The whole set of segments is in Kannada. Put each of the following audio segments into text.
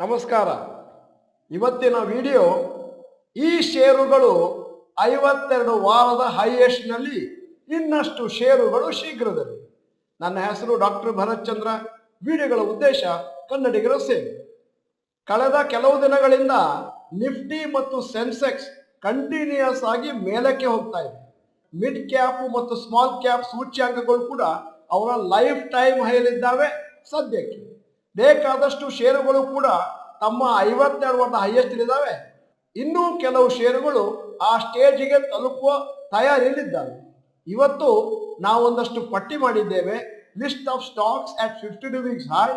ನಮಸ್ಕಾರ. ಇವತ್ತಿನ ವಿಡಿಯೋ ಈ ಷೇರುಗಳು 52 ವಾರದ ಹೈಯೆಸ್ಟ್ನಲ್ಲಿ ಇನ್ನಷ್ಟು ಷೇರುಗಳು ಶೀಘ್ರದಲ್ಲಿ. ನನ್ನ ಹೆಸರು ಡಾಕ್ಟರ್ ಭರತ್ ಚಂದ್ರ. ವಿಡಿಯೋಗಳ ಉದ್ದೇಶ ಕನ್ನಡಿಗರ ಸೇವೆ. ಕಳೆದ ಕೆಲವು ದಿನಗಳಿಂದ ನಿಫ್ಟಿ ಮತ್ತು ಸೆನ್ಸೆಕ್ಸ್ ಕಂಟಿನ್ಯೂಯಸ್ ಆಗಿ ಮೇಲಕ್ಕೆ ಹೋಗ್ತಾ ಇದೆ. ಮಿಡ್ ಕ್ಯಾಪ್ ಮತ್ತು ಸ್ಮಾಲ್ ಕ್ಯಾಪ್ ಸೂಚ್ಯಾಂಕಗಳು ಕೂಡ ಅವರ ಲೈಫ್ ಟೈಮ್ ಹೈಯಲ್ಲಿದ್ದಾವೆ. ಸದ್ಯಕ್ಕೆ ಬೇಕಾದಷ್ಟು ಷೇರುಗಳು ಕೂಡ ತಮ್ಮ 52 ವಾರದ ಹೈಯೆಸ್ಟ್ ಇದ್ದಾವೆ. ಇನ್ನೂ ಕೆಲವು ಷೇರುಗಳು ಆ ಸ್ಟೇಜಿಗೆ ತಲುಪುವ ತಯಾರಿಯಲ್ಲಿದ್ದಾವೆ. ಇವತ್ತು ನಾವೊಂದಷ್ಟು ಪಟ್ಟಿ ಮಾಡಿದ್ದೇವೆ. List of stocks at 52 weeks high,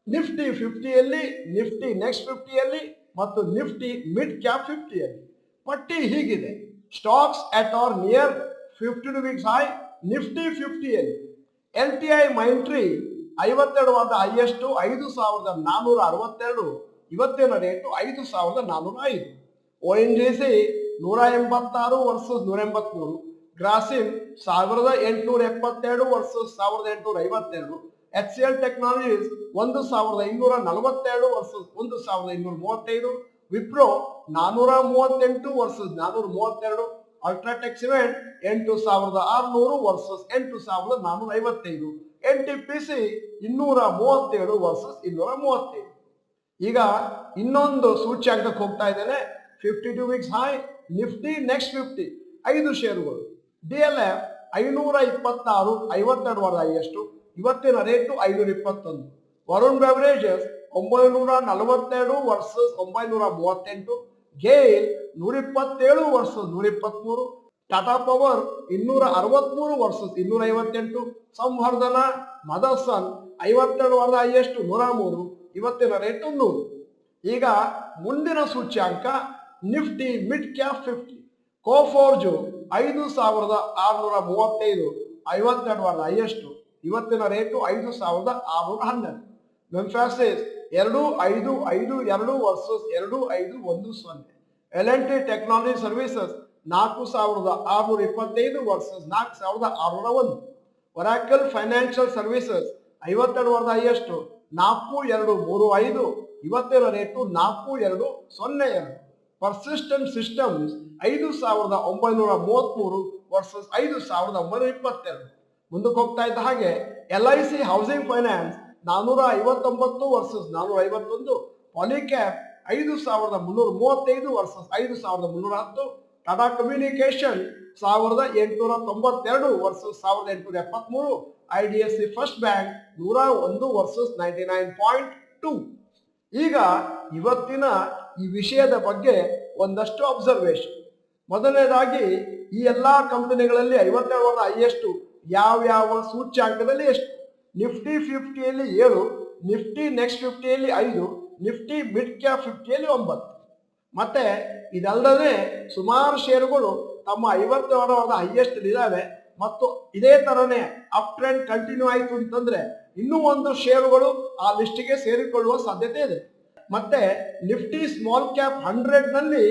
Nifty 50ಯಲ್ಲಿ, ನಿಫ್ಟಿ ನೆಕ್ಸ್ಟ್ 50ಯಲ್ಲಿ ಮತ್ತು ನಿಫ್ಟಿ ಮಿಡ್ ಕ್ಯಾಪ್ 50ಯಲ್ಲಿ. ಪಟ್ಟಿ ಹೀಗಿದೆ: stocks at or near 52 weeks high, Nifty 50ಯಲ್ಲಿ. LTI ಮೈಂಟ್ರಿ 52 ವಾರದ ಹೈಯೆಸ್ಟ್ 5462, ಇವತ್ತಿನ rate 5405. ONGC 186 versus 183, Grasim 1872 versus 1852, HCL technologies 1242 versus 1235, Wipro 438 versus 432, UltraTech cement 8600 versus 8455, NTPC 237 versus 235. ಈಗ ಇನ್ನೊಂದು ಸೂಚ್ಯಾಂಕಕ್ಕೆ ಹೋಗ್ತಾ ಇದ್ದೇನೆ. 52 ವೀಕ್ಸ್ ಹೈ, ನಿಫ್ಟಿ ನೆಕ್ಸ್ಟ್ 50, 5 ಷೇರುಗಳು. DLF 526, 52 ವಾರದ ಹೈಯೆಸ್ಟ್, ಇವತ್ತಿನ rate 521. Varun beverages 942 versus 938, GAIL 127 versus 123, Tata power 263 versus 258, Samvardhana Motherson 52 ವಾರದ ಹೈಯೆಸ್ಟ್ 103, ಇವತ್ತಿನ ರೇಟು 100. ಈಗ ಮುಂದಿನ ಸೂಚ್ಯಾಂಕ ನಿಫ್ಟಿ ಮಿಡ್ ಕ್ಯಾಪ್ 50. ಕೋಫೋರ್ಜು 5635, 52 ವಾರದ ಹೈಯೆಸ್ಟ್, ಇವತ್ತಿನ rate 5612. Mphasis 2552 versus 2510. L&T technology services 4625 versus 4601. Oracle financial services 52 ವಾರದ ಹೈಯೆಸ್ಟ್ 4235, ಇವತ್ತಿನ ರೇಟು 4202. Persistent systems 5933 versus 5922. ಮುಂದಕ್ಕೆ ಹೋಗ್ತಾ ಇದ್ದ ಹಾಗೆ LIC housing finance 459 versus 451, ಪಾಲಿಕ್ಯಾಪ್ 5335 versus 5310, Tata communication 1892 versus 1873, IDFC first bank 101 versus 99.2. ಈಗ ಇವತ್ತಿನ ಈ ವಿಷಯದ ಬಗ್ಗೆ ಒಂದಷ್ಟು ಅಬ್ಸರ್ವೇಷನ್. ಮೊದಲನೇದಾಗಿ ಈ ಎಲ್ಲಾ ಕಂಪನಿಗಳಲ್ಲಿ 52 ವಾರದ ಹೈಯೆಸ್ಟ್ ಯಾವ ಸೂಚ್ಯಾಂಕದಲ್ಲಿ ಎಷ್ಟು? ನಿಫ್ಟಿ 50ಯಲ್ಲಿ 7, ನಿಫ್ಟಿ ನೆಕ್ಸ್ಟ್ 50ಯಲ್ಲಿ 5, ನಿಫ್ಟಿ ಮಿಡ್ ಕ್ಯಾಪ್ 50ಯಲ್ಲಿ 9. ಮತ್ತೆ ಇದಲ್ಲದೆ ಸುಮಾರು ಷೇರುಗಳು ತಮ್ಮ 52 ವಾರದ ಹೈಯೆಸ್ಟ್ ಇದ್ದಾವೆ. ಮತ್ತು ಇದೇ ತರನೇ ಅಪ್ ಟ್ರೆಂಡ್ ಕಂಟಿನ್ಯೂ ಆಯಿತು ಅಂತಂದ್ರೆ ಇನ್ನೂ ಒಂದು ಷೇರುಗಳು ಆ ಲಿಸ್ಟಿಗೆ ಸೇರಿಕೊಳ್ಳುವ ಸಾಧ್ಯತೆ ಇದೆ. ಮತ್ತೆ ನಿಫ್ಟಿ ಸ್ಮಾಲ್ ಕ್ಯಾಪ್ 100 ನಲ್ಲಿ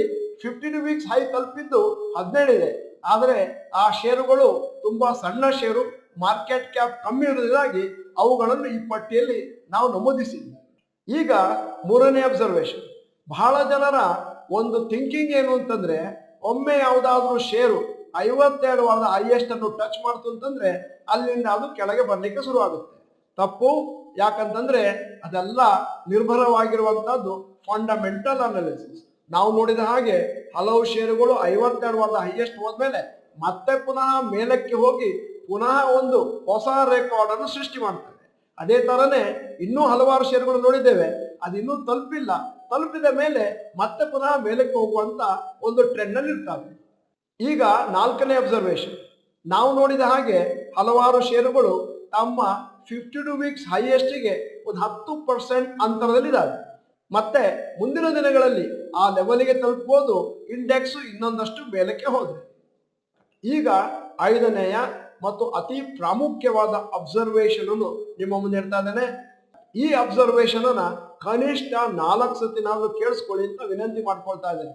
52 ವೀಕ್ಸ್ ಹೈ ತಲುಪಿದ್ದು 17 ಇದೆ. ಆದರೆ ಆ ಷೇರುಗಳು ತುಂಬಾ ಸಣ್ಣ ಷೇರು, ಮಾರ್ಕೆಟ್ ಕ್ಯಾಪ್ ಕಮ್ಮಿ ಇರುವುದಾಗಿ ಅವುಗಳನ್ನು ಈ ಪಟ್ಟಿಯಲ್ಲಿ ನಾವು ನಮೂದಿಸಿದ್ವಿ. ಈಗ ಮೂರನೇ ಅಬ್ಸರ್ವೇಷನ್. ಬಹಳ ಜನರ ಒಂದು ಥಿಂಕಿಂಗ್ ಏನು ಅಂತಂದ್ರೆ, ಒಮ್ಮೆ ಯಾವುದಾದ್ರೂ ಷೇರು 52 ವಾರದ ಹೈಯೆಸ್ಟ್ ಅನ್ನು ಟಚ್ ಮಾಡ್ತು ಅಂತಂದ್ರೆ ಅಲ್ಲಿಂದ ಅದು ಕೆಳಗೆ ಬರ್ಲಿಕ್ಕೆ ಶುರು ಆಗುತ್ತೆ. ತಪ್ಪು. ಯಾಕಂತಂದ್ರೆ ಅದೆಲ್ಲ ನಿರ್ಭರವಾಗಿರುವಂತಹದ್ದು ಫಂಡಮೆಂಟಲ್ ಅನಾಲಿಸಿಸ್. ನಾವು ನೋಡಿದ ಹಾಗೆ ಹಲವು ಷೇರುಗಳು 52 ವಾರದ ಹೈಯೆಸ್ಟ್ ಹೋದ್ಮೇಲೆ ಮತ್ತೆ ಪುನಃ ಮೇಲಕ್ಕೆ ಹೋಗಿ ಪುನಃ ಒಂದು ಹೊಸ ರೆಕಾರ್ಡ್ ಅನ್ನು ಸೃಷ್ಟಿ ಮಾಡ್ತವೆ. ಅದೇ ತರನೇ ಇನ್ನೂ ಹಲವಾರು ಷೇರುಗಳು ನೋಡಿದ್ದೇವೆ, ಅದಿನ್ನೂ ತಲುಪಿಲ್ಲ, ತಲುಪಿದ ಮೇಲೆ ಮತ್ತೆ ಪುನಃ ಮೇಲಕ್ಕೆ ಹೋಗುವಂತ ಒಂದು ಟ್ರೆಂಡ್ ನಲ್ಲಿ ಇರ್ತವೆ. ಈಗ ನಾಲ್ಕನೇ ಅಬ್ಸರ್ವೇಷನ್. ನಾವು ನೋಡಿದ ಹಾಗೆ ಹಲವಾರು ಷೇರುಗಳು ತಮ್ಮ 52 ವೀಕ್ಸ್ ಹೈಯೆಸ್ಟ್ಗೆ ಒಂದು 10% ಅಂತರದಲ್ಲಿದ್ದಾವೆ. ಮತ್ತೆ ಮುಂದಿನ ದಿನಗಳಲ್ಲಿ ಆ ಲೆವೆಲ್ಗೆ ತಲುಪಬಹುದು, ಇಂಡೆಕ್ಸ್ ಇನ್ನೊಂದಷ್ಟು ಮೇಲಕ್ಕೆ ಹೋದ್ರೆ. ಈಗ ಐದನೆಯ ಮತ್ತು ಅತಿ ಪ್ರಾಮುಖ್ಯವಾದ ಅಬ್ಸರ್ವೇಷನ್ ಅನ್ನು ನಿಮ್ಮ ಮುಂದೆ ಇಡ್ತಾ ಇದ್ದೇನೆ. ಈ ಅಬ್ಸರ್ವೇಷನ್ ಅನ್ನ ಕನಿಷ್ಠ 4 ಸತಿ ನಾವು ಕೇಳಿಸ್ಕೊಳ್ಳಿ ಅಂತ ವಿನಂತಿ ಮಾಡ್ಕೊಳ್ತಾ ಇದ್ದೇನೆ.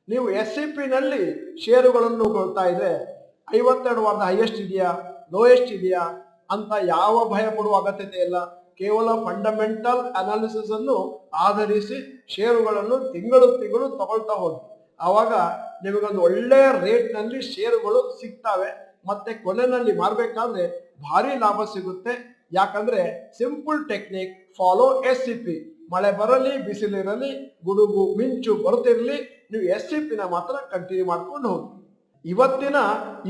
ನೀವು SIP ನಲ್ಲಿ ಷೇರುಗಳನ್ನು ಕೊಳ್ತಾ ಇದ್ರೆ 52 ವಾರದ ಹೈಯೆಸ್ಟ್ ಇದೆಯಾ, ಲೋಯೆಸ್ಟ್ ಇದೆಯಾ ಅಂತ ಯಾವ ಭಯ ಪಡುವ ಅಗತ್ಯತೆ ಇಲ್ಲ. ಕೇವಲ ಫಂಡಮೆಂಟಲ್ ಅನಾಲಿಸಿಸ್ ಅನ್ನು ಆಧರಿಸಿ ಷೇರುಗಳನ್ನು ತಿಂಗಳು ತಗೊಳ್ತಾ ಹೋಗಿ. ಆವಾಗ ನಿಮಗೊಂದು ಒಳ್ಳೆಯ ರೇಟ್ ನಲ್ಲಿ ಷೇರುಗಳು ಸಿಗ್ತವೆ. ಮತ್ತೆ ಕೊನೆಯಲ್ಲಿ ಮಾರಬೇಕಾದ್ರೆ ಭಾರಿ ಲಾಭ ಸಿಗುತ್ತೆ. ಯಾಕಂದ್ರೆ ಸಿಂಪಲ್ ಟೆಕ್ನಿಕ್, ಫಾಲೋ SCP. ಮಳೆ ಬರಲಿ, ಬಿಸಿಲಿರಲಿ, ಗುಡುಗು ಮಿಂಚು ಬರುತ್ತಿರಲಿ, ನೀವು SCP ನ ಮಾತ್ರ ಕಂಟಿನ್ಯೂ ಮಾಡ್ಕೊಂಡು ಹೋಗಿ. ಇವತ್ತಿನ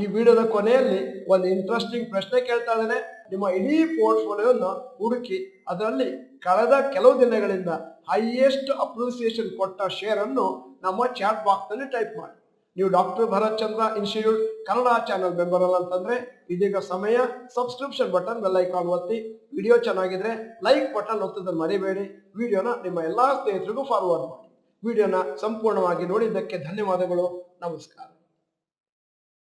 ಈ ವಿಡಿಯೋದ ಕೊನೆಯಲ್ಲಿ ಒಂದು ಇಂಟ್ರೆಸ್ಟಿಂಗ್ ಪ್ರಶ್ನೆ ಕೇಳ್ತಾ ಇದ್ದೇನೆ. ನಿಮ್ಮ ಇಡೀ ಪೋರ್ಟ್ಫೋಲಿಯೋನ ಹುಡುಕಿ ಅದರಲ್ಲಿ ಕಳೆದ ಕೆಲವು ದಿನಗಳಿಂದ ಹೈಯೆಸ್ಟ್ ಅಪ್ರಿಸಿಯೇಷನ್ ಕೊಟ್ಟ ಶೇರ್ ಅನ್ನು ನಮ್ಮ ಚಾಟ್ ಬಾಕ್ಸ್ ನಲ್ಲಿ ಟೈಪ್ ಮಾಡಿ. ನೀವು ಡಾಕ್ಟರ್ ಭರತ್ ಚಂದ್ರ ಇನ್ಸ್ಟಿಟ್ಯೂಟ್ ಕನ್ನಡ ಚಾನಲ್ ಮೆಂಬರ್ ಅಲ್ಲ ಅಂತಂದ್ರೆ ಇದೀಗ ಸಮಯ. ಸಬ್ಸ್ಕ್ರಿಪ್ಷನ್ ಬಟನ್, ಬೆಲ್ ಐಕಾನ್ ಒತ್ತಿ. ವಿಡಿಯೋ ಚೆನ್ನಾಗಿದ್ರೆ ಲೈಕ್ ಬಟನ್ ಒತ್ತೋದನ್ನು ಮರಿಬೇಡಿ. ವಿಡಿಯೋನ ನಿಮ್ಮ ಎಲ್ಲಾ ಸ್ನೇಹಿತರಿಗೂ ಫಾರ್ವರ್ಡ್ ಮಾಡಿ. ವಿಡಿಯೋನ ಸಂಪೂರ್ಣವಾಗಿ ನೋಡಿದ್ದಕ್ಕೆ ಧನ್ಯವಾದಗಳು. ನಮಸ್ಕಾರ.